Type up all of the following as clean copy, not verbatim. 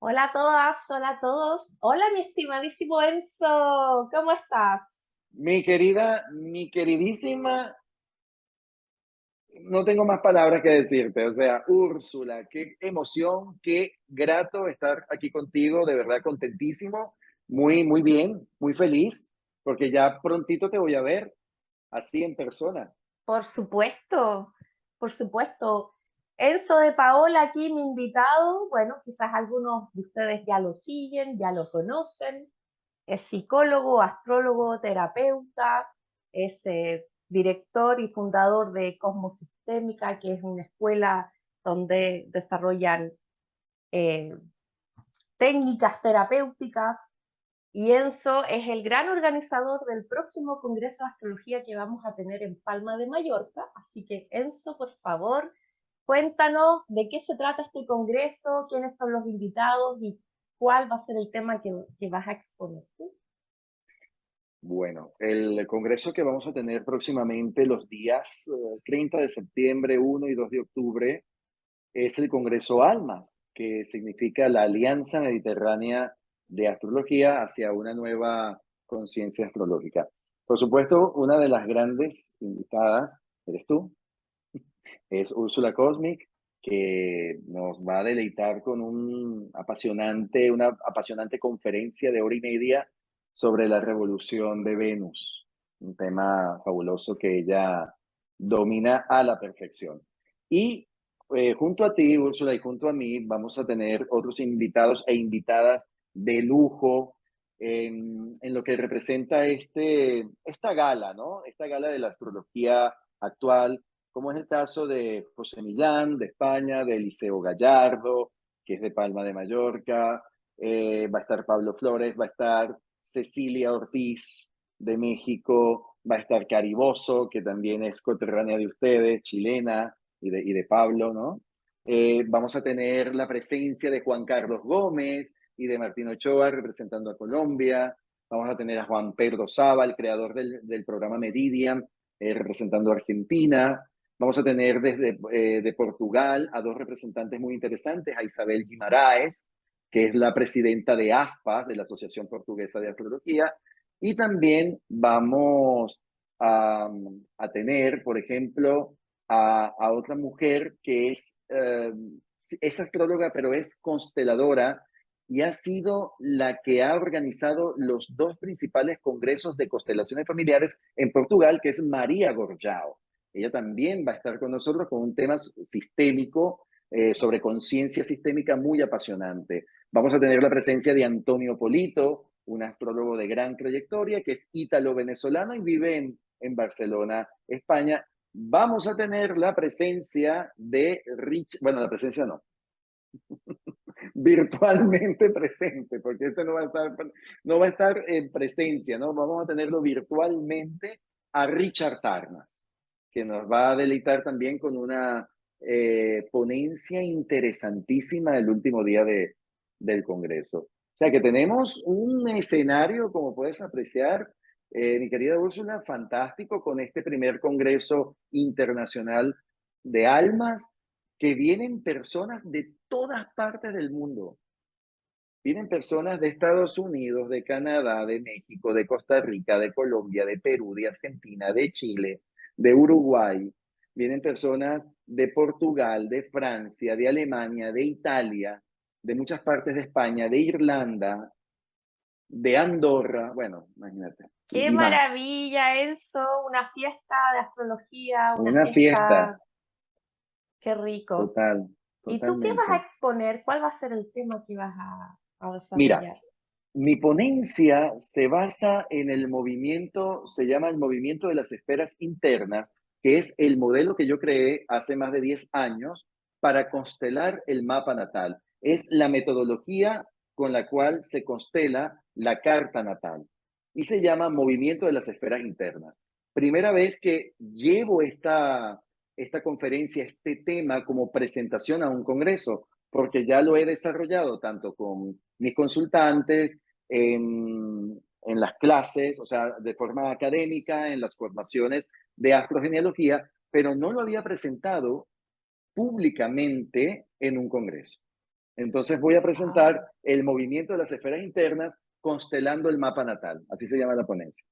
Hola a todas, hola a todos. Hola, mi estimadísimo Enzo, ¿cómo estás? Mi queridísima, no tengo más palabras que decirte. O sea, Úrsula, qué emoción, qué grato estar aquí contigo, de verdad contentísimo, muy bien, muy feliz, porque ya prontito te voy a ver así en persona. Por supuesto, por supuesto. Enzo de Paola aquí, mi invitado. Bueno, quizás algunos de ustedes ya lo siguen, ya lo conocen. Es psicólogo, astrólogo, terapeuta, es director y fundador de Cosmosistémica, que es una escuela donde desarrollan eh, técnicas terapéuticas. Y Enzo es el gran organizador del próximo Congreso de Astrología que vamos a tener en Palma de Mallorca. Así que, Enzo, por favor, cuéntanos de qué se trata este congreso, quiénes son los invitados y cuál va a ser el tema que vas a exponer tú. Bueno, el congreso que vamos a tener próximamente los días 30 de septiembre, 1 y 2 de octubre es el Congreso ALMAS, que significa la Alianza Mediterránea de Astrología hacia una nueva conciencia astrológica. Por supuesto, una de las grandes invitadas eres tú, es Úrsula Cosmic, que nos va a deleitar con una apasionante conferencia de hora y media sobre la revolución de Venus, un tema fabuloso que ella domina a la perfección. Y junto a ti, Úrsula, y junto a mí, vamos a tener otros invitados e invitadas de lujo en lo que representa esta gala, ¿no? Esta gala de la astrología actual, como es el caso de José Millán, de España, de Eliseo Gallardo, que es de Palma de Mallorca, va a estar Pablo Flores, va a estar Cecilia Ortiz de México, va a estar Cariboso, que también es coterránea de ustedes, chilena, y de Pablo, ¿no? Vamos a tener la presencia de Juan Carlos Gómez y de Martín Ochoa representando a Colombia. Vamos a tener a Juan Pedro Saba, el creador del programa Meridian, representando a Argentina. Vamos a tener desde de Portugal a dos representantes muy interesantes, a Isabel Guimaraes, que es la presidenta de ASPAS, de la Asociación Portuguesa de Astrología, y también vamos a tener, por ejemplo, a otra mujer que es astróloga, pero es consteladora y ha sido la que ha organizado los dos principales congresos de constelaciones familiares en Portugal, que es María Gorjao. Ella también va a estar con nosotros con un tema sistémico, sobre conciencia sistémica muy apasionante. Vamos a tener la presencia de Antonio Polito, un astrólogo de gran trayectoria, que es ítalo-venezolano y vive en Barcelona, España. Vamos a tener la presencia de Rich, bueno, la presencia no, virtualmente presente, porque este no va a estar en presencia, ¿no? Vamos a tenerlo virtualmente a Richard Tarnas, que nos va a deleitar también con una ponencia interesantísima el último día del Congreso. O sea que tenemos un escenario, como puedes apreciar, mi querida Úrsula, fantástico con este primer Congreso Internacional de Almas, que vienen personas de todas partes del mundo. Vienen personas de Estados Unidos, de Canadá, de México, de Costa Rica, de Colombia, de Perú, de Argentina, de Chile, de Uruguay. Vienen personas de Portugal, de Francia, de Alemania, de Italia, de muchas partes de España, de Irlanda, de Andorra, bueno, imagínate, ¡Qué y más. maravilla, Enzo! Una fiesta de astrología, una Una fiesta fiesta, qué rico. total, ¿Y tú qué vas a totalmente. exponer? ¿Cuál va a ser el tema que vas a Mira, desarrollar? mi ponencia se basa en el movimiento, se llama el movimiento de las esferas internas, que es el modelo que yo creé hace más de 10 años para constelar el mapa natal. Es la metodología con la cual se constela la carta natal y se llama movimiento de las esferas internas. Primera vez que llevo esta conferencia, este tema como presentación a un congreso, porque ya lo he desarrollado tanto con mis consultantes, en las clases, o sea, de forma académica, en las formaciones de astrogenealogía, pero no lo había presentado públicamente en un congreso. Entonces voy a Ah, presentar el movimiento de las esferas internas constelando el mapa natal. Así se llama la ponencia.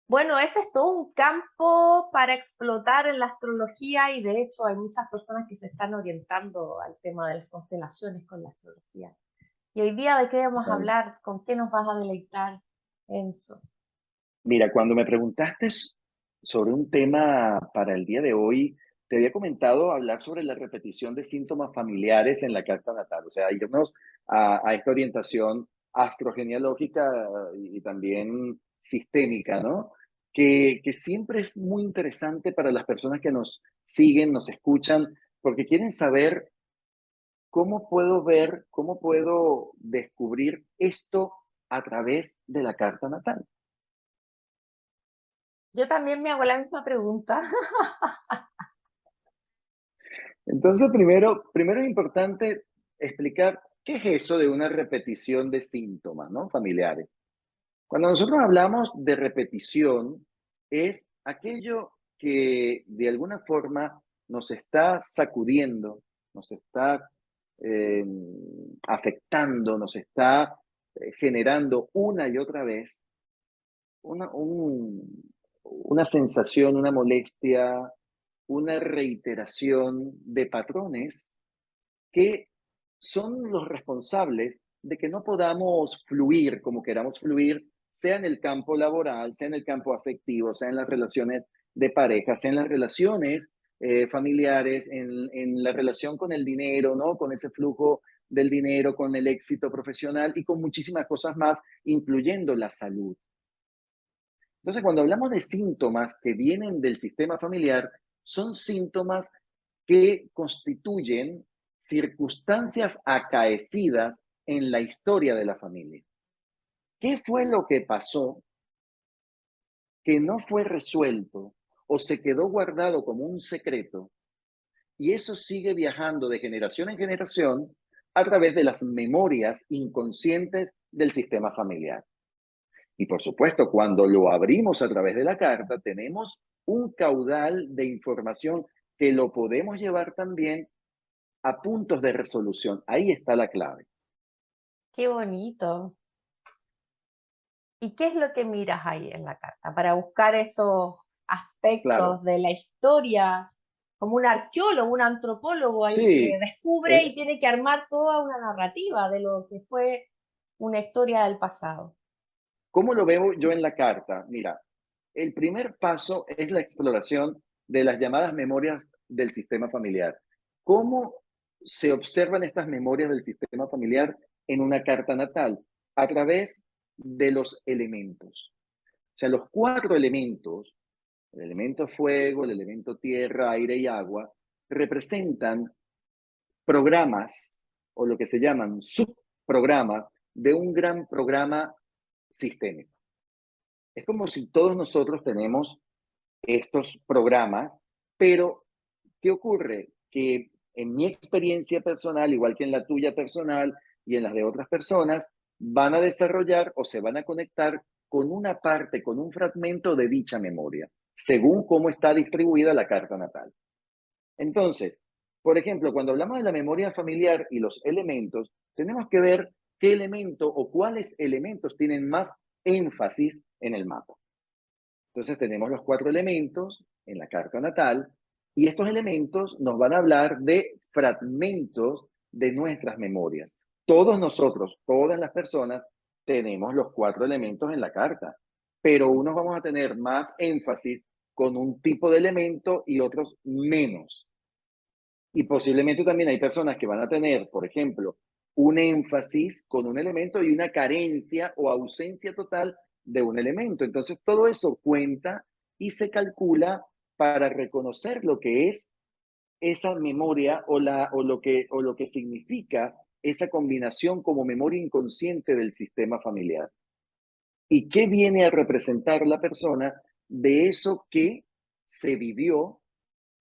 bueno, ese es todo un campo para explotar en la astrología y de hecho hay muchas personas que se están orientando al tema de las constelaciones con la astrología. Y hoy día, ¿de qué vamos a Totalmente. hablar? ¿Con qué nos vas a deleitar, Enzo? Mira, cuando me preguntaste sobre un tema para el día de hoy, te había comentado hablar sobre la repetición de síntomas familiares en la carta natal, o sea, irnos a esta orientación astrogenealógica y también sistémica, ¿no? Que siempre es muy interesante para las personas que nos siguen, nos escuchan, porque quieren saber cómo puedo ver, cómo puedo descubrir esto a través de la carta natal. Yo también me hago la misma pregunta. Entonces, primero es importante explicar qué es eso de una repetición de síntomas, ¿no? Familiares. Cuando nosotros hablamos de repetición, es aquello que de alguna forma nos está sacudiendo, nos está eh, afectando, nos está generando una y otra vez una, una sensación, una molestia, una reiteración de patrones que son los responsables de que no podamos fluir como queramos fluir, sea en el campo laboral, sea en el campo afectivo, sea en las relaciones de pareja, sea en las relaciones familiares, en la relación con el dinero, ¿no? Con ese flujo del dinero, con el éxito profesional y con muchísimas cosas más, incluyendo la salud. Entonces, cuando hablamos de síntomas que vienen del sistema familiar, son síntomas que constituyen circunstancias acaecidas en la historia de la familia. ¿Qué fue lo que pasó que no fue resuelto o se quedó guardado como un secreto? Y eso sigue viajando de generación en generación a través de las memorias inconscientes del sistema familiar. Y por supuesto, cuando lo abrimos a través de la carta, tenemos un caudal de información que lo podemos llevar también a puntos de resolución. Ahí está la clave. Qué bonito. ¿Y qué es lo que miras ahí en la carta para buscar esos Claro, aspectos de la historia? Como un arqueólogo, un antropólogo ahí que sí. descubre y eh, tiene que armar toda una narrativa de lo que fue una historia del pasado. ¿Cómo lo veo yo en la carta? Mira, el primer paso es la exploración de las llamadas memorias del sistema familiar. ¿Cómo se observan estas memorias del sistema familiar en una carta natal? A través de los elementos. O sea, los cuatro elementos, el elemento fuego, el elemento tierra, aire y agua, representan programas o lo que se llaman subprogramas de un gran programa sistémico. Es como si todos nosotros tenemos estos programas, pero ¿qué ocurre? Que en mi experiencia personal, igual que en la tuya personal y en las de otras personas, van a desarrollar o se van a conectar con una parte, con un fragmento de dicha memoria, según cómo está distribuida la carta natal. Entonces, por ejemplo, cuando hablamos de la memoria familiar y los elementos, tenemos que ver qué elemento o cuáles elementos tienen más énfasis en el mapa. Entonces tenemos los cuatro elementos en la carta natal y estos elementos nos van a hablar de fragmentos de nuestras memorias. Todos nosotros, todas las personas, tenemos los cuatro elementos en la carta, pero unos vamos a tener más énfasis con un tipo de elemento y otros menos. Y posiblemente también hay personas que van a tener, por ejemplo, un énfasis con un elemento y una carencia o ausencia total de un elemento. Entonces, todo eso cuenta y se calcula para reconocer lo que es esa memoria o lo que significa esa combinación como memoria inconsciente del sistema familiar. ¿Y qué viene a representar la persona de eso que se vivió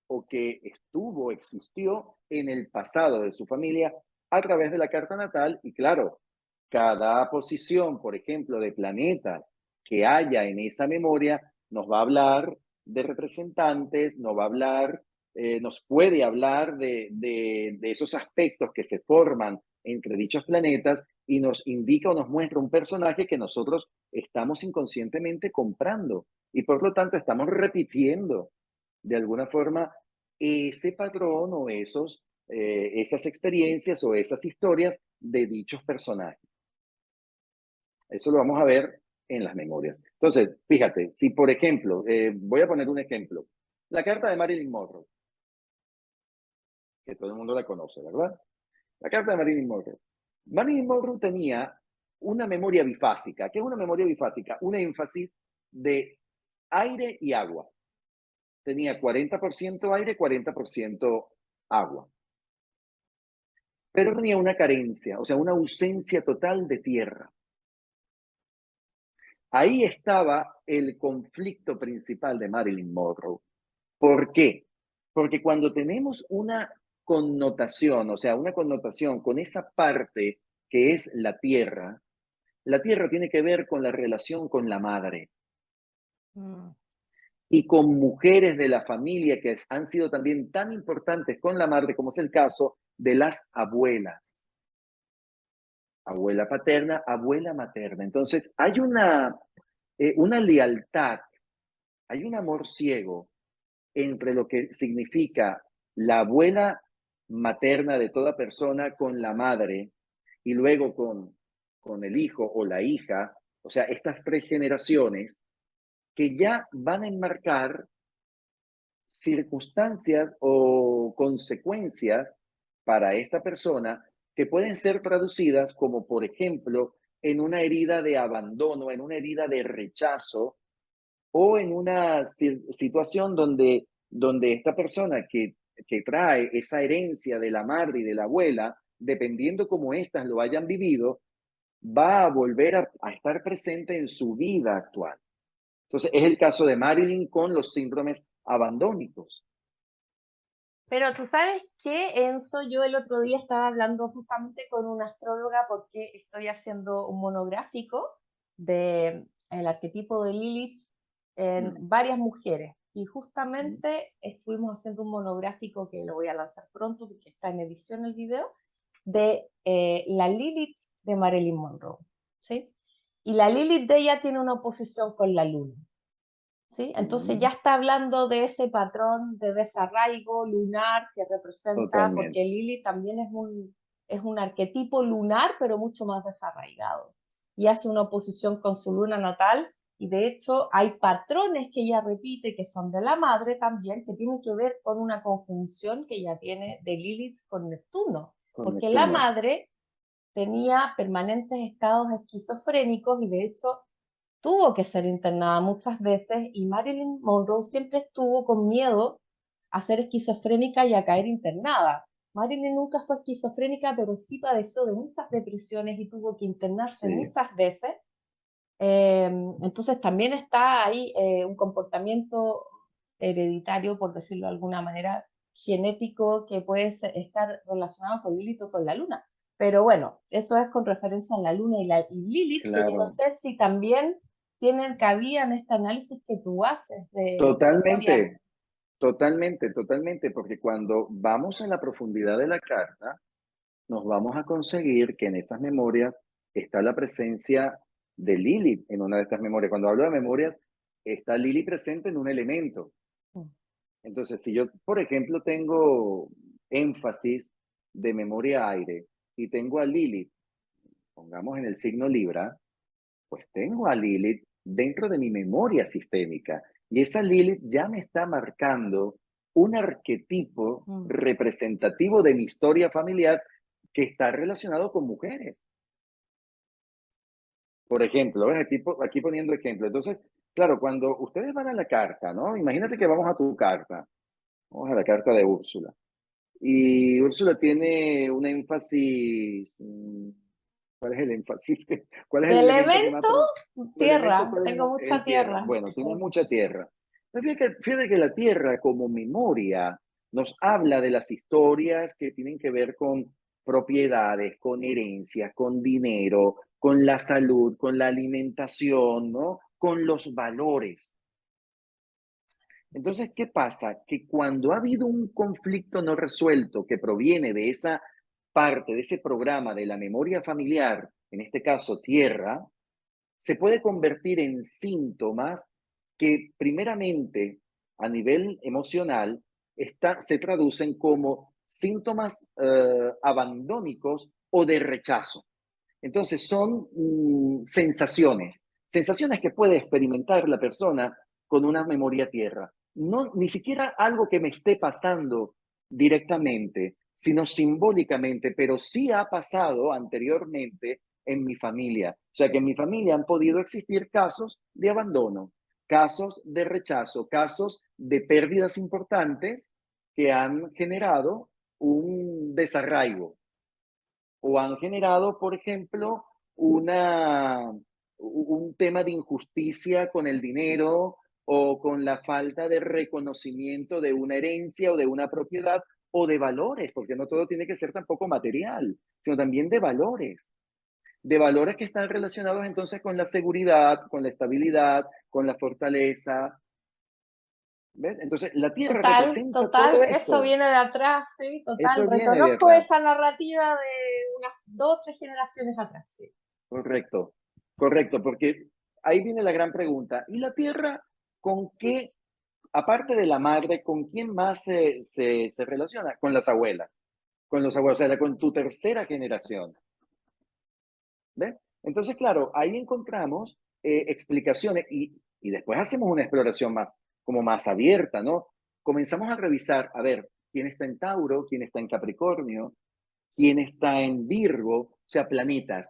o que estuvo, existió en el pasado de su familia a través de la carta natal? Y claro, cada posición, por ejemplo, de planetas que haya en esa memoria, nos va a hablar de representantes, nos va a hablar nos puede hablar de esos aspectos que se forman entre dichos planetas y nos indica o nos muestra un personaje que nosotros estamos inconscientemente comprando y por lo tanto estamos repitiendo de alguna forma ese patrón o esas experiencias o esas historias de dichos personajes. Eso lo vamos a ver en las memorias. Entonces, fíjate, si por ejemplo, voy a poner un ejemplo, la carta de Marilyn Monroe, que todo el mundo la conoce, ¿verdad? La carta de Marilyn Monroe. Marilyn Monroe tenía una memoria bifásica. ¿Qué es una memoria bifásica? Un énfasis de aire y agua. Tenía 40% aire, 40% agua. Pero tenía una carencia, o sea, una ausencia total de tierra. Ahí estaba el conflicto principal de Marilyn Monroe. ¿Por qué? Porque cuando tenemos una connotación, o sea, una connotación con esa parte que es la tierra tiene que ver con la relación con la madre Mm. y con mujeres de la familia que han sido también tan importantes con la madre, como es el caso de las abuelas. Abuela paterna, abuela materna. Entonces, hay una lealtad, hay un amor ciego entre lo que significa la abuela materna de toda persona con la madre y luego con el hijo o la hija, o sea, estas tres generaciones que ya van a enmarcar circunstancias o consecuencias para esta persona que pueden ser traducidas como, por ejemplo, en una herida de abandono, en una herida de rechazo o en una situación donde esta persona que trae esa herencia de la madre y de la abuela, dependiendo cómo éstas lo hayan vivido, va a volver a estar presente en su vida actual. Entonces, es el caso de Marilyn con los síndromes abandónicos. Pero tú sabes que, Enzo, yo el otro día estaba hablando justamente con una astróloga porque estoy haciendo un monográfico de el arquetipo de Lilith en Mm, varias mujeres. Y mm, justamente estuvimos haciendo un monográfico que lo voy a lanzar pronto porque está en edición el video, de la Lilith de Marilyn Monroe. ¿Sí? Y la Lilith de ella tiene una oposición con la luna. ¿Sí? Entonces ya mm, está hablando de ese patrón de desarraigo lunar que representa, porque totalmente. Lili también es un arquetipo lunar, pero mucho más desarraigado. Y hace una oposición con su luna natal, y de hecho hay patrones que ella repite que son de la madre también, que tienen que ver con una conjunción que ella tiene de Lilith con Neptuno, Con porque la Neptuno. madre tenía permanentes estados esquizofrénicos y de hecho tuvo que ser internada muchas veces y Marilyn Monroe siempre estuvo con miedo a ser esquizofrénica y a caer internada. Marilyn nunca fue esquizofrénica, pero sí padeció de muchas depresiones y tuvo que internarse Sí, muchas veces. Eh, entonces también está ahí un comportamiento hereditario, por decirlo de alguna manera, genético que puede estar relacionado con Lilith o con la luna. Pero bueno, eso es con referencia a la luna y Lilith, que yo no claro. sé si también tienen cabida en este análisis que tú haces de memoria. Totalmente, totalmente, totalmente, porque cuando vamos en la profundidad de la carta, nos vamos a conseguir que en esas memorias está la presencia de Lili en una de estas memorias. Cuando hablo de memorias, está Lili presente en un elemento. Entonces, si yo, por ejemplo, tengo énfasis de memoria aire y tengo a Lilith, pongamos en el signo Libra, pues tengo a Lilith dentro de mi memoria sistémica y esa Lilith ya me está marcando un arquetipo Mm. representativo de mi historia familiar que está relacionado con mujeres. Por ejemplo, ¿ves? Aquí poniendo ejemplo. Entonces, claro, cuando ustedes van a la carta, ¿no? Imagínate que vamos a tu carta, vamos a la carta de Úrsula. Y Úrsula tiene un énfasis, ¿cuál es el énfasis? ¿Cuál es De el elemento que más... elemento, Tu elemento, tierra, ¿cuál es tengo mucha el tierra? tierra. Bueno, tiene Sí. mucha tierra. Pero fíjate que la tierra como memoria nos habla de las historias que tienen que ver con propiedades, con herencias, con dinero, con la salud, con la alimentación, ¿no? Con los valores. Entonces, ¿qué pasa? Que cuando ha habido un conflicto no resuelto que proviene de esa parte, de ese programa de la memoria familiar, en este caso tierra, se puede convertir en síntomas que primeramente a nivel emocional se traducen como síntomas abandónicos o de rechazo. Entonces son sensaciones que puede experimentar la persona con una memoria tierra. No, ni siquiera algo que me esté pasando directamente, sino simbólicamente, pero sí ha pasado anteriormente en mi familia. O sea que en mi familia han podido existir casos de abandono, casos de rechazo, casos de pérdidas importantes que han generado un desarraigo o han generado, por ejemplo, un tema de injusticia con el dinero o con la falta de reconocimiento de una herencia o de una propiedad o de valores, porque no todo tiene que ser tampoco material, sino también de valores que están relacionados entonces con la seguridad, con la estabilidad, con la fortaleza. ¿Ves? Entonces, la tierra Total, representa total, todo eso esto. viene de atrás, sí, total. Eso viene de Reconozco atrás. esa narrativa de unas 2 o 3 generaciones atrás, sí. Correcto, correcto, porque ahí viene la gran pregunta. ¿Y la tierra con qué, aparte de la madre, con quién más se relaciona? Con las abuelas, con los abuelos, o sea, con tu tercera generación. ¿Ves? Entonces, claro, ahí encontramos explicaciones y después hacemos una exploración más, como más abierta, ¿no? Comenzamos a revisar, a ver, quién está en Tauro, quién está en Capricornio, quién está en Virgo, o sea, planetas,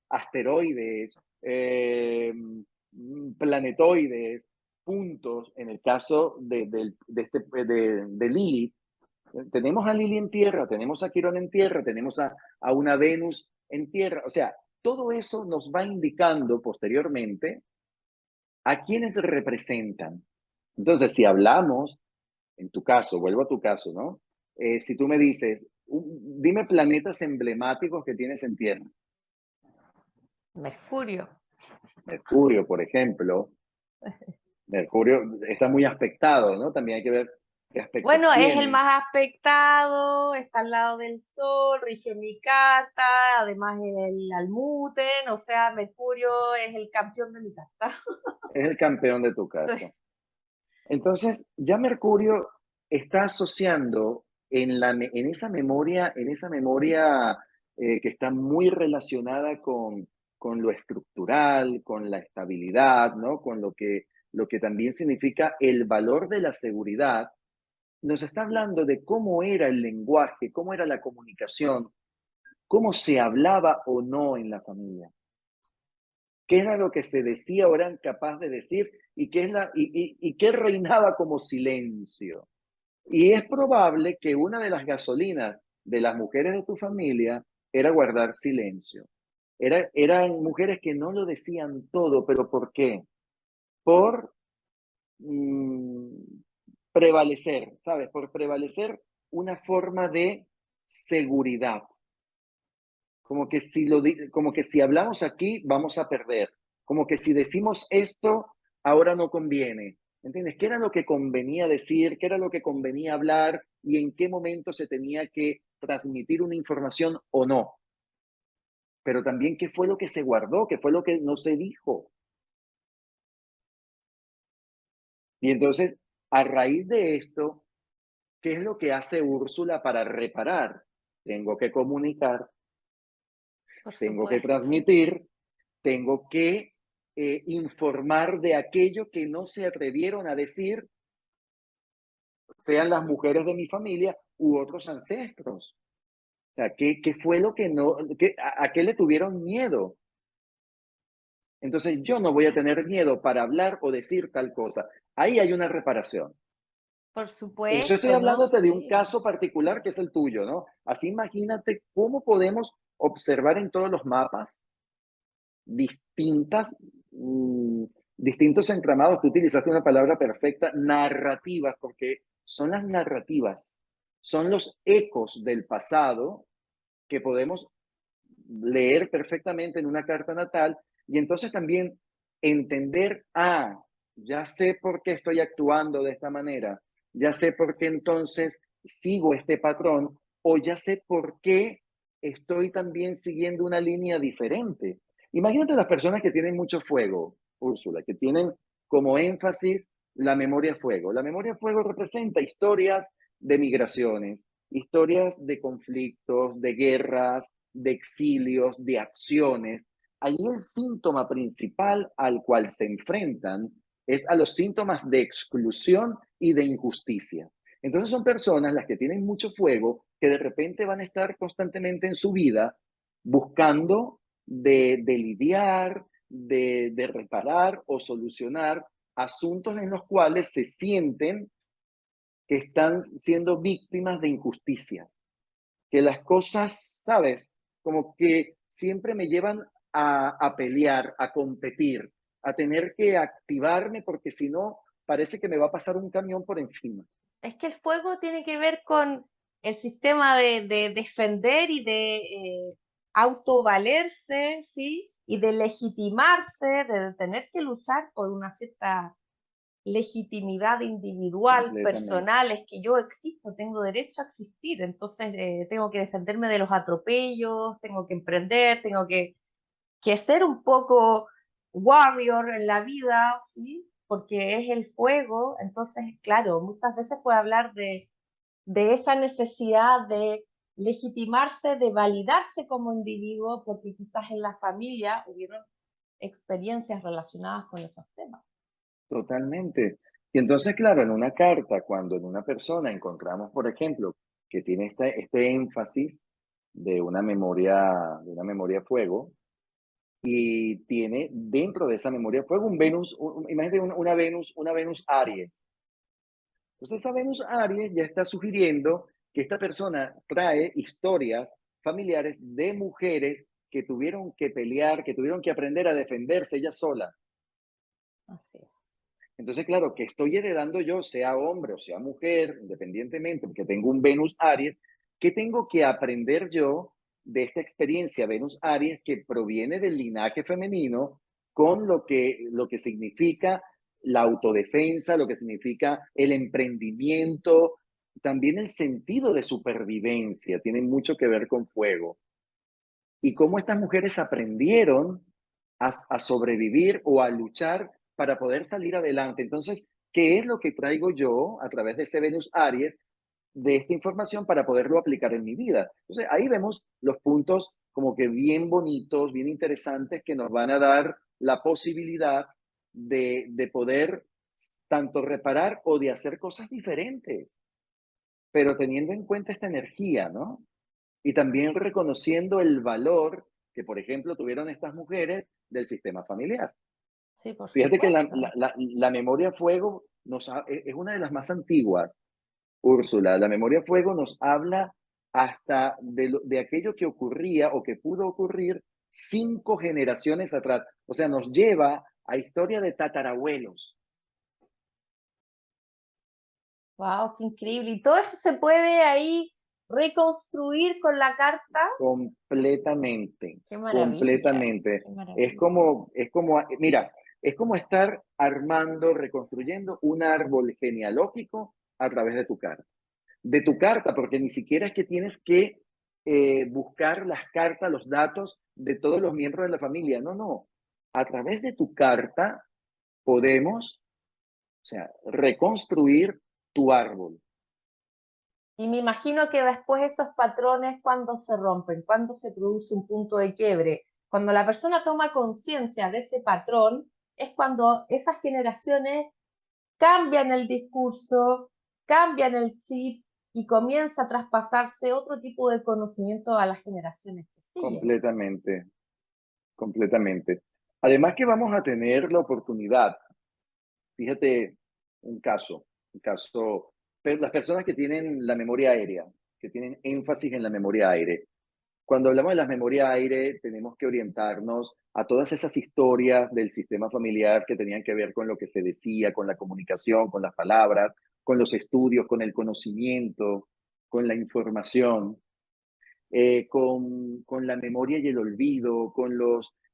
asteroides, planetoides, puntos, en el caso de Lilith, tenemos a Lili en tierra, tenemos a Quirón en tierra, tenemos a una Venus en tierra, o sea, todo eso nos va indicando posteriormente a quiénes representan. Entonces, si hablamos, en tu caso, vuelvo a tu caso, ¿no? Si tú me dices, dime planetas emblemáticos que tienes en tierra. Mercurio. Mercurio, por ejemplo. Mercurio está muy aspectado, ¿no? También hay que ver qué aspectos Bueno, es el tiene. más aspectado, está al lado del Sol, rige mi carta, además es el Almuten, o sea, Mercurio es el campeón de mi carta. Es el campeón de tu Sí, carta. Entonces, ya Mercurio está asociando en esa memoria que está muy relacionada con lo estructural, con la estabilidad, ¿no? Con lo que también significa el valor de la seguridad, nos está hablando de cómo era el lenguaje, cómo era la comunicación, cómo se hablaba o no en la familia, qué era lo que se decía o eran capaz de decir y qué reinaba como silencio. Y es probable que una de las gasolinas de las mujeres de tu familia era guardar silencio. Eran mujeres que no lo decían todo, pero ¿por qué? Por mm, prevalecer, ¿sabes? Por prevalecer una forma de seguridad. Como que si hablamos aquí, vamos a perder. Como que si decimos esto, ahora no conviene. ¿Entiendes? ¿Qué era lo que convenía decir? ¿Qué era lo que convenía hablar? ¿Y en qué momento se tenía que transmitir una información o no? Pero también qué fue lo que se guardó, qué fue lo que no se dijo. Y entonces, a raíz de esto, ¿qué es lo que hace Úrsula para reparar? Tengo que comunicar, por tengo que supuesto. transmitir, tengo que informar de aquello que no se atrevieron a decir, sean las mujeres de mi familia u otros ancestros. O sea, ¿qué fue lo que no, a qué le tuvieron miedo? Entonces yo no voy a tener miedo para hablar o decir tal cosa. Ahí hay una reparación. Por Eso estoy supuesto, ¿no? hablándote de un Sí. caso particular que es el tuyo, ¿no? Así imagínate cómo podemos observar en todos los mapas distintas, distintos entramados. Tú utilizaste una palabra perfecta, narrativas, porque son las narrativas, son los ecos del pasado que podemos leer perfectamente en una carta natal y entonces también entender, ya sé por qué estoy actuando de esta manera, ya sé por qué entonces sigo este patrón o ya sé por qué estoy también siguiendo una línea diferente. Imagínate las personas que tienen mucho fuego, Úrsula, que tienen como énfasis la memoria fuego. La memoria fuego representa historias de migraciones, historias de conflictos, de guerras, de exilios, de acciones. Allí el síntoma principal al cual se enfrentan es a los síntomas de exclusión y de injusticia. Entonces son personas las que tienen mucho fuego que de repente van a estar constantemente en su vida buscando de lidiar, de reparar o solucionar asuntos en los cuales se sienten que están siendo víctimas de injusticia, que las cosas, ¿sabes? Como que siempre me llevan a pelear, a competir, a tener que activarme porque si no, parece que me va a pasar un camión por encima. Es que el fuego tiene que ver con el sistema de defender y de autovalerse, ¿sí? Y de legitimarse, de tener que luchar por una cierta legitimidad individual, Completamente. personal, es que yo existo, tengo derecho a existir, entonces tengo que defenderme de los atropellos, tengo que emprender, tengo que ser un poco warrior en la vida, ¿sí? Porque es el fuego, entonces, claro, muchas veces puede hablar de esa necesidad de legitimarse, de validarse como individuo, porque quizás en la familia hubieron experiencias relacionadas con esos temas. Totalmente. Y entonces, claro, en una carta, cuando en una persona encontramos, por ejemplo, que tiene este énfasis de una memoria fuego, y tiene dentro de esa memoria fuego un Venus, imagínate una Venus Aries. Entonces, esa Venus Aries ya está sugiriendo que esta persona trae historias familiares de mujeres que tuvieron que pelear, que tuvieron que aprender a defenderse ellas solas. Así es. Entonces, claro, que estoy heredando yo, sea hombre o sea mujer, independientemente, porque tengo un Venus Aries, ¿qué tengo que aprender yo de esta experiencia Venus Aries que proviene del linaje femenino con lo que significa la autodefensa, lo que significa el emprendimiento, también el sentido de supervivencia, tiene mucho que ver con fuego? Y cómo estas mujeres aprendieron a sobrevivir o a luchar para poder salir adelante. Entonces, ¿qué es lo que traigo yo a través de ese Venus Aries de esta información para poderlo aplicar en mi vida? Entonces, ahí vemos los puntos como que bien bonitos, bien interesantes que nos van a dar la posibilidad de poder tanto reparar o de hacer cosas diferentes, pero teniendo en cuenta esta energía, ¿no? Y también reconociendo el valor que, por ejemplo, tuvieron estas mujeres del sistema familiar. Sí, por Fíjate que supuesto. la memoria fuego es una de las más antiguas, Úrsula. La memoria fuego nos habla hasta de aquello que ocurría o que pudo ocurrir 5 generaciones atrás. O sea, nos lleva a historia de tatarabuelos. Wow, qué increíble. Y todo eso se puede ahí reconstruir con la carta. Completamente, Qué maravilla, completamente. qué maravilla. Mira, es como estar armando, reconstruyendo un árbol genealógico a través de tu carta. De tu carta, porque ni siquiera es que tienes que buscar las cartas, los datos de todos los miembros de la familia. No, no. A través de tu carta podemos, o sea, reconstruir tu árbol. Y me imagino que después esos patrones, cuando se rompen, cuando se produce un punto de quiebre, cuando la persona toma conciencia de ese patrón, es cuando esas generaciones cambian el discurso, cambian el chip y comienza a traspasarse otro tipo de conocimiento a las generaciones que siguen. Completamente, completamente. Además que vamos a tener la oportunidad. Fíjate un caso, pero las personas que tienen la memoria aérea, que tienen énfasis en la memoria aire. Cuando hablamos de la memoria aire, tenemos que orientarnos a todas esas historias del sistema familiar que tenían que ver con lo que se decía, con la comunicación, con las palabras, con los estudios, con el conocimiento, con la información, con la memoria y el olvido, con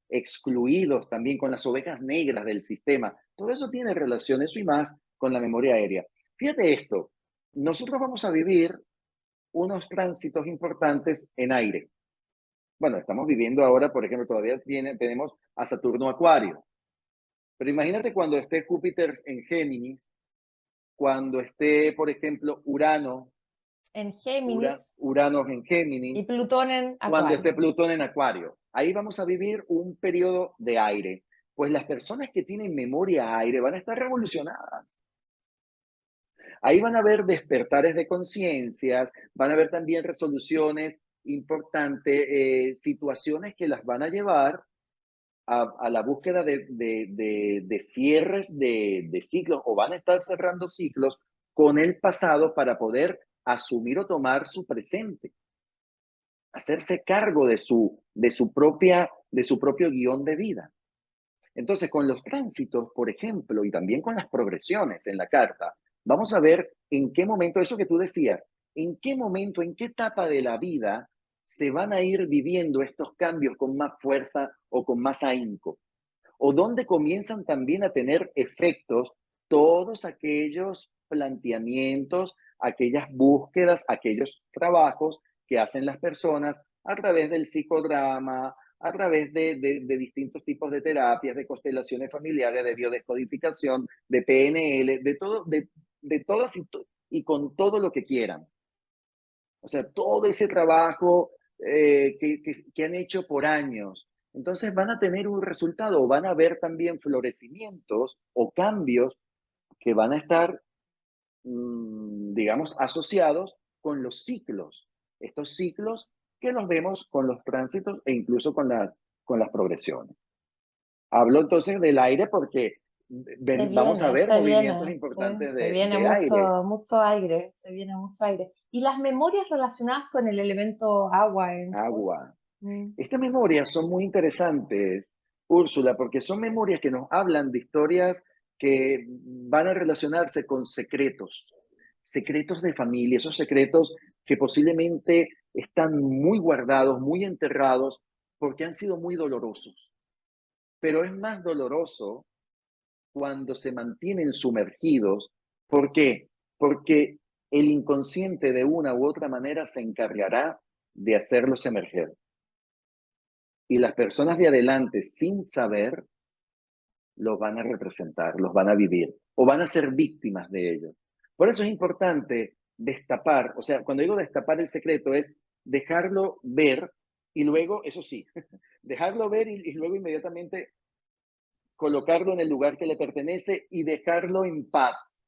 excluidos también con las ovejas negras del sistema. Todo eso tiene relación, eso y más, con la memoria aérea. Fíjate esto, nosotros vamos a vivir unos tránsitos importantes en aire. Bueno, estamos viviendo ahora, por ejemplo, tenemos a Saturno Acuario, pero imagínate cuando esté Júpiter en Géminis, cuando esté, por ejemplo, En Géminis Urano en y Géminis, Plutón en cuando esté Acuario. Plutón en Acuario. Ahí vamos a vivir un periodo de aire. Pues las personas que tienen memoria aire van a estar revolucionadas. Ahí van a haber despertares de conciencias, van a haber también resoluciones importantes, situaciones que las van a llevar a la búsqueda de cierres de ciclos, o van a estar cerrando ciclos con el pasado para poder asumir o tomar su presente, hacerse cargo de su propio guión de vida. Entonces, con los tránsitos, por ejemplo, y también con las progresiones en la carta, vamos a ver en qué momento, eso que tú decías, en qué momento, en qué etapa de la vida se van a ir viviendo estos cambios con más fuerza o con más ahínco, o dónde comienzan también a tener efectos todos aquellos planteamientos, aquellas búsquedas, aquellos trabajos que hacen las personas a través del psicodrama, a través de distintos tipos de terapias, de constelaciones familiares, de biodescodificación, de PNL, de todo, de todas y con todo lo que quieran. O sea, todo ese trabajo que han hecho por años. Entonces van a tener un resultado, van a ver también florecimientos o cambios que van a estar, digamos, asociados con los ciclos. Estos ciclos que los vemos con los tránsitos e incluso con las progresiones. Hablo entonces del aire porque vamos a ver Se movimientos viene, ¿sí? importantes Se viene de aire, mucho aire, se viene mucho aire. ¿Y las memorias relacionadas con el elemento agua, Enzo? agua. Mm. Estas memorias son muy interesantes, Úrsula, porque son memorias que nos hablan de historias que van a relacionarse con secretos, secretos de familia, esos secretos que posiblemente están muy guardados, muy enterrados, porque han sido muy dolorosos. Pero es más doloroso cuando se mantienen sumergidos. ¿Por qué? Porque el inconsciente de una u otra manera se encargará de hacerlos emerger. Y las personas de adelante, sin saber, los van a representar, los van a vivir o van a ser víctimas de ellos. Por eso es importante destapar, o sea, cuando digo destapar el secreto es dejarlo ver y luego, eso sí, dejarlo ver y luego inmediatamente colocarlo en el lugar que le pertenece y dejarlo en paz,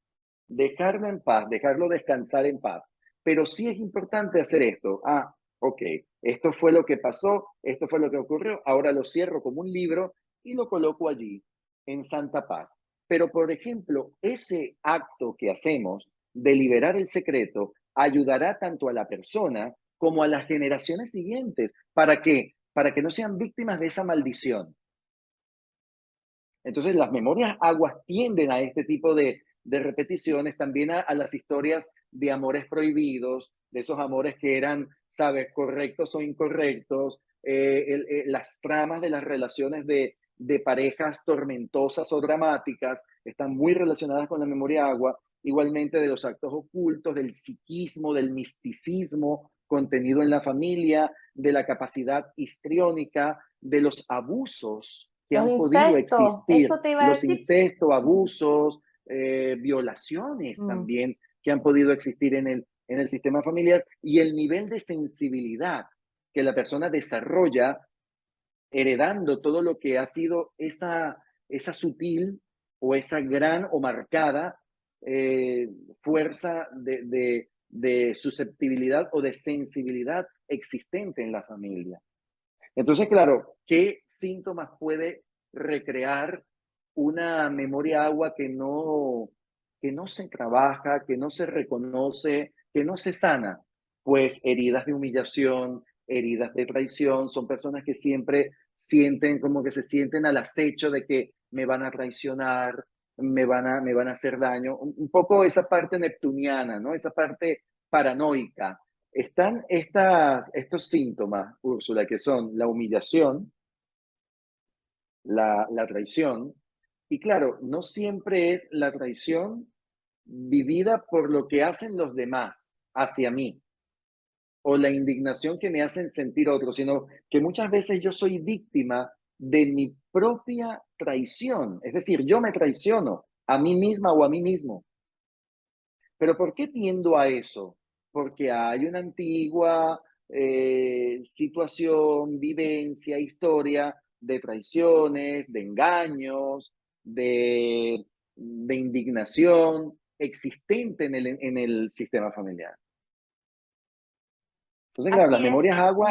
dejarlo descansar en paz. Pero sí es importante hacer esto. Ah, ok, esto fue lo que pasó, esto fue lo que ocurrió, ahora lo cierro como un libro y lo coloco allí, en santa paz. Pero, por ejemplo, ese acto que hacemos de liberar el secreto ayudará tanto a la persona como a las generaciones siguientes. ¿Para qué? Para que no sean víctimas de esa maldición. Entonces, las memorias aguas tienden a este tipo de repeticiones, también a las historias de amores prohibidos, de esos amores que eran, sabes, correctos o incorrectos, las tramas de las relaciones de parejas tormentosas o dramáticas están muy relacionadas con la memoria agua, igualmente de los actos ocultos, del psiquismo, del misticismo contenido en la familia, de la capacidad histriónica, de los abusos que Los han podido insectos, existir, eso te iba a los decir. incestos, Mm, abusos, violaciones mm. también que han podido existir en el sistema familiar y el nivel de sensibilidad que la persona desarrolla heredando todo lo que ha sido esa sutil o esa gran o marcada fuerza de susceptibilidad o de sensibilidad existente en la familia. Entonces, claro, ¿qué síntomas puede recrear una memoria agua que no se trabaja, que no se reconoce, que no se sana? Pues heridas de humillación, heridas de traición, son personas que siempre sienten como que se sienten al acecho de que me van a traicionar, me van a hacer daño. Un poco esa parte neptuniana, ¿no? Esa parte paranoica. Están estos síntomas, Úrsula, que son la humillación, la traición. Y claro, no siempre es la traición vivida por lo que hacen los demás hacia mí o la indignación que me hacen sentir otros, sino que muchas veces yo soy víctima de mi propia traición. Es decir, yo me traiciono a mí misma o a mí mismo. Pero ¿por qué tiendo a eso? Porque hay una antigua situación, vivencia, historia de traiciones, de engaños, de indignación existente en el sistema familiar. Entonces, claro, Así es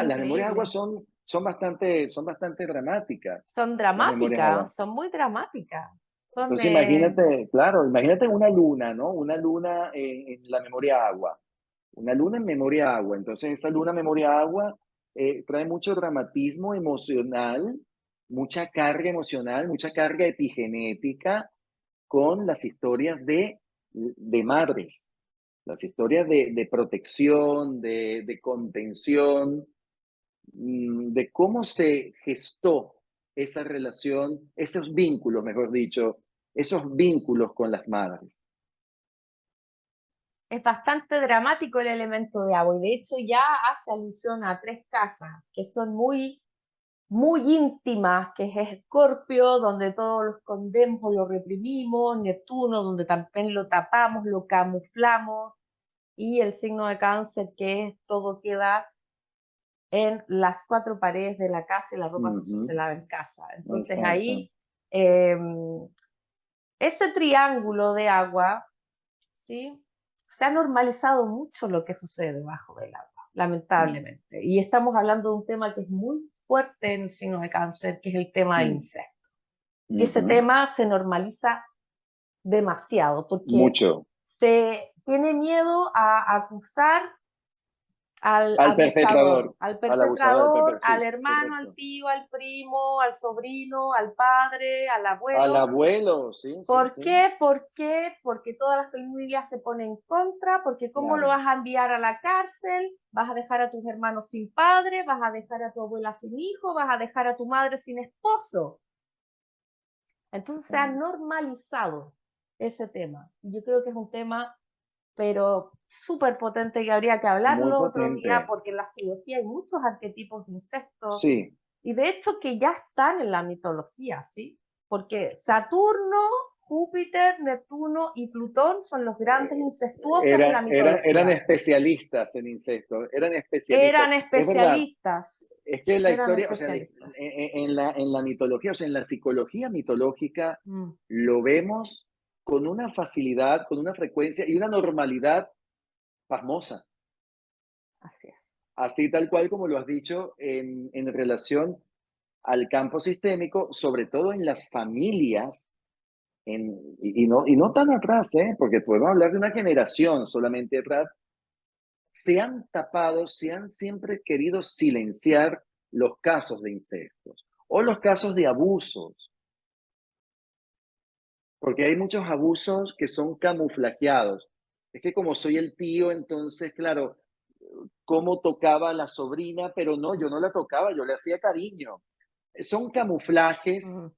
las memorias agua increíble. son bastante dramáticas, Son las memorias agua. dramáticas, son muy dramáticas. Son, Entonces, imagínate, claro, imagínate una luna, ¿no? Una luna en la memoria agua. Una luna en memoria agua. Entonces, esa luna memoria agua trae mucho dramatismo emocional, mucha carga emocional, mucha carga epigenética con las historias de madres, las historias de protección, de contención, de cómo se gestó esa relación, esos vínculos, mejor dicho, esos vínculos con las madres. es bastante dramático el elemento de agua y de hecho ya hace alusión a tres casas que son muy íntimas, que es Escorpio, donde todo lo escondemos o lo reprimimos, Neptuno, donde también lo tapamos, lo camuflamos, y el signo de Cáncer, que es todo queda en las cuatro paredes de la casa y la ropa sucia se Ujú, lava en casa. Entonces exacto. ahí ese triángulo de agua, ¿sí? Se ha normalizado mucho lo que sucede debajo del agua, Mm, lamentablemente. Y estamos hablando de un tema que es muy fuerte en el signo de Cáncer, que es el tema de mm, insectos. Y ese ujú. tema se normaliza demasiado porque Mucho. se tiene miedo a acusar al Al abusador, perpetrador, al al abusador, perpetrador, al sí, hermano, al correcto. tío, al primo, al sobrino, al padre, al Al abuelo. abuelo, sí, sí, ¿Por sí, qué? ¿Por qué? Porque toda la familia se pone en contra, porque ¿cómo lo claro. vas a enviar a la cárcel? ¿Vas a dejar a tus hermanos sin padre? ¿Vas a dejar a tu abuela sin hijo? ¿Vas a dejar a tu madre sin esposo? Entonces se ha Totalmente. normalizado ese tema. Yo creo que es un tema, pero súper potente que habría que Muy hablarlo otro día, potente. porque en la astrología hay muchos arquetipos de insectos Sí, y de hecho que ya están en la mitología, ¿sí? Porque Saturno, Júpiter, Neptuno y Plutón son los grandes incestuosos en la eran mitología. especialistas en insectos, eran especialistas. Eran Es verdad, especialistas, es que la eran historia, o sea, especialistas. en la mitología, o sea, en la psicología mitológica, Mm, lo vemos con una facilidad, con una frecuencia y una normalidad pasmosa. así es. Así tal cual como lo has dicho en relación al campo sistémico, sobre todo en las familias, y no tan atrás, ¿eh? Porque podemos hablar de una generación solamente atrás, se han tapado, se han siempre querido silenciar los casos de incestos o los casos de abusos, porque hay muchos abusos que son camuflajeados. Es que como soy el tío, entonces, claro, cómo tocaba a la sobrina, pero no, yo no la tocaba, yo le hacía cariño. Son Mm, camuflajes.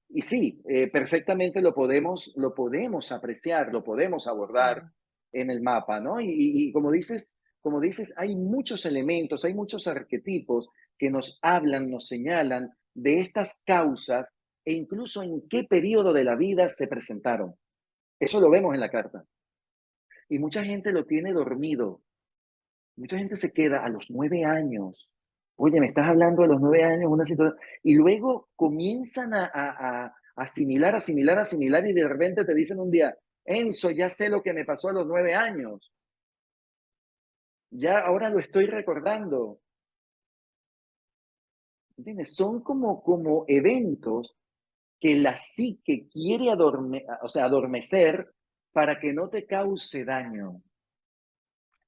Y sí, perfectamente lo podemos apreciar, lo podemos abordar mm. en el mapa, ¿no? Y como dices, hay muchos elementos, hay muchos arquetipos que nos hablan, nos señalan de estas causas e incluso en qué periodo de la vida se presentaron. Eso lo vemos en la carta. Y mucha gente lo tiene dormido. Mucha gente se queda a los 9 años. Oye, me estás hablando de los 9 años, una situación. Y luego comienzan a asimilar, asimilar, asimilar, y de repente te dicen un día, Enzo, ya sé lo que me pasó a los 9 años. Ya ahora lo estoy recordando. ¿Entiendes? Son como eventos que la psique quiere o sea, adormecer para que no te cause daño,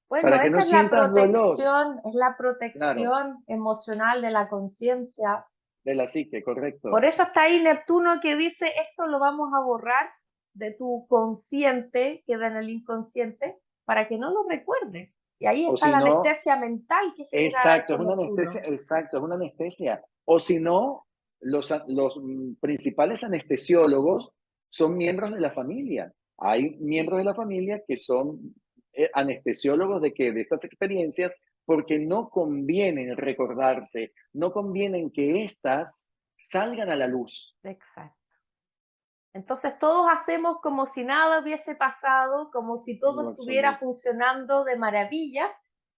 Bueno, para que no esa sientas dolor. es la Claro, protección emocional de la conciencia. de la psique, Por correcto. eso está ahí Neptuno que dice, esto lo vamos a borrar de tu consciente, queda en el inconsciente, para que no lo recuerdes. Y ahí O está si la no, anestesia mental que genera exacto, eso es una anestesia, Neptuno. exacto, es una anestesia. O si no, los principales anestesiólogos son miembros de la familia. Hay miembros de la familia que son anestesiólogos de estas experiencias porque no conviene recordarse, no conviene que éstas salgan a la luz. Exacto. Entonces todos hacemos como si nada hubiese pasado, como si En todo lo estuviera absoluto. funcionando de maravillas,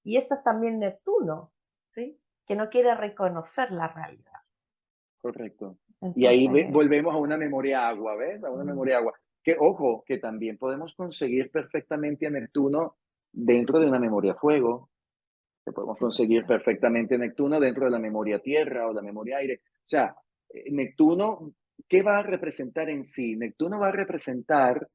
y eso es también Neptuno, ¿sí? Que no quiere reconocer la realidad. Correcto. Y ahí Entonces, volvemos a una memoria agua, ¿ves? A una mm, memoria agua. Que ojo, que también podemos conseguir perfectamente a Neptuno dentro de una memoria fuego, que podemos sí, conseguir perfectamente a Neptuno dentro de la memoria tierra o la memoria aire. O sea, Neptuno, ¿qué va a representar en sí? Neptuno va a representar,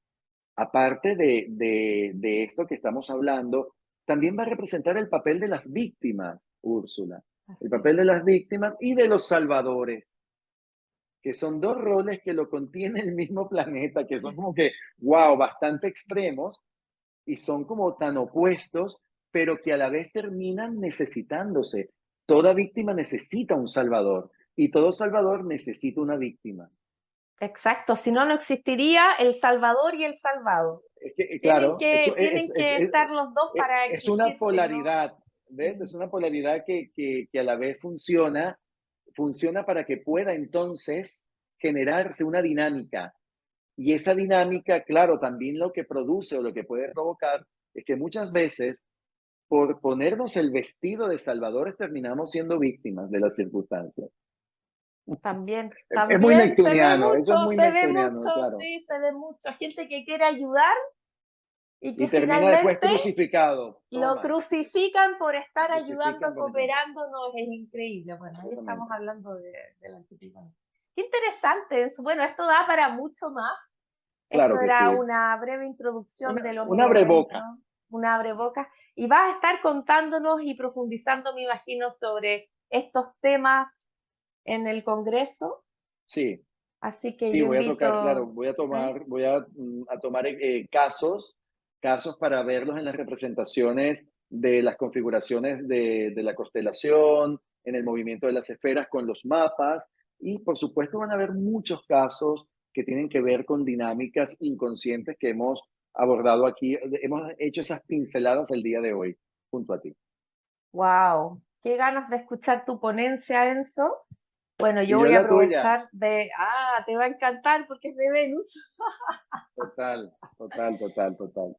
aparte de esto que estamos hablando, también va a representar el papel de las víctimas, Úrsula. El así es. papel de las víctimas y de los salvadores, que son dos roles que lo contiene el mismo planeta, que son como que, wow, bastante extremos y son como tan opuestos, pero que a la vez terminan necesitándose. Toda víctima necesita un salvador y todo salvador necesita una víctima. Exacto, si no, no existiría el salvador y el salvado. Es que, claro, eso Tienen que estar los dos para es existir, una si no. polaridad, ¿ves? Mm, Es una polaridad que a la vez funciona para que pueda entonces generarse una dinámica. Y esa dinámica, claro, también lo que produce o lo que puede provocar es que muchas veces, por ponernos el vestido de salvadores, terminamos siendo víctimas de las circunstancias. también, Es muy también neptuniano, eso es muy se ve neptuniano, mucho, claro. sí, se ve mucho. Gente que quiere ayudar y que Y termina después finalmente crucificado. lo Toma, crucifican por lo estar ayudando, crucifican por ejemplo. cooperándonos, es increíble. Bueno, ahí estamos Exactamente. hablando de la típica. Qué interesante eso. Bueno, esto da para mucho más. Esto Claro que era sí. una breve introducción de los Una elementos, breboca. una abrebocas, y vas a estar contándonos y profundizando, me imagino, sobre estos temas en el Congreso. Sí, Así que sí, yo voy a tocar, claro, invito, ¿sí? a tomar casos para verlos en las representaciones de las configuraciones de la constelación, en el movimiento de las esferas con los mapas, y por supuesto van a haber muchos casos que tienen que ver con dinámicas inconscientes que hemos abordado aquí. Hemos hecho esas pinceladas el día de hoy, junto a ti. Wow, qué ganas de escuchar tu ponencia, Enzo. Bueno, yo Y yo voy a la tuya. aprovechar te va a encantar porque es de Venus. Total, total, total, total.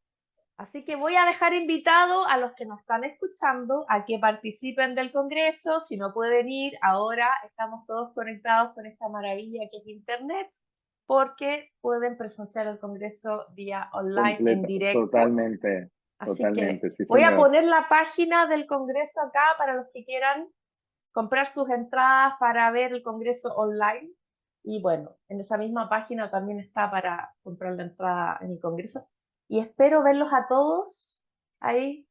Así que voy a dejar invitado a los que nos están escuchando a que participen del Congreso. Si no pueden ir, ahora estamos todos conectados con esta maravilla que es Internet, porque pueden presenciar el Congreso vía online en directo. Totalmente, Así que totalmente, sí, voy a señor. poner la página del Congreso acá para los que quieran comprar sus entradas para ver el Congreso online. Y bueno, en esa misma página también está para comprar la entrada en el Congreso. Y espero verlos a todos ahí,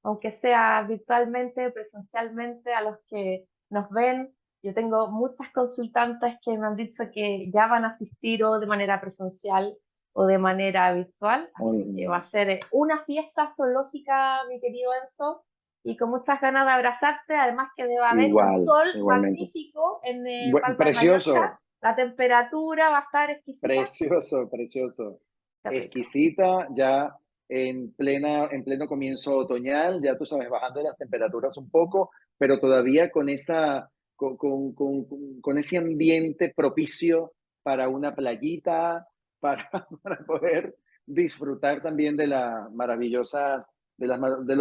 aunque sea virtualmente, presencialmente, a los que nos ven. Yo tengo muchas consultantes que me han dicho que ya van a asistir o de manera presencial o de manera virtual, así que va a Mm, ser una fiesta astrológica, mi querido Enzo, y con muchas ganas de abrazarte, además que debe haber un igual, sol igualmente. magnífico en Palma de Mallorca, Precioso, la temperatura va a estar exquisita. precioso, precioso. Qué rico. Exquisita, ya en pleno comienzo otoñal, ya tú sabes, bajando las temperaturas un poco, pero todavía con ese ambiente propicio para una playita, para, para poder disfrutar también de los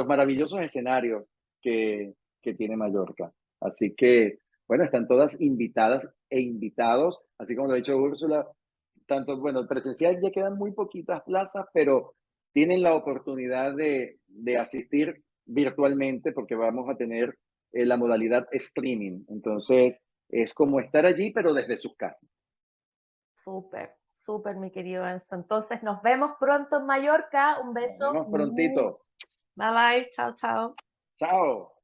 maravillosos escenarios que tiene Mallorca. Así que, bueno, están todas invitadas e invitados, así como lo ha dicho Úrsula, tanto, bueno, presencial ya quedan muy poquitas plazas, pero tienen la oportunidad de asistir virtualmente porque vamos a tener la modalidad streaming. Entonces, es como estar allí, pero desde sus casas. Súper, súper, mi querido Enzo. Entonces nos vemos pronto en Mallorca. Un Nos beso. vemos prontito. Bye bye. Chao, chao. Chao.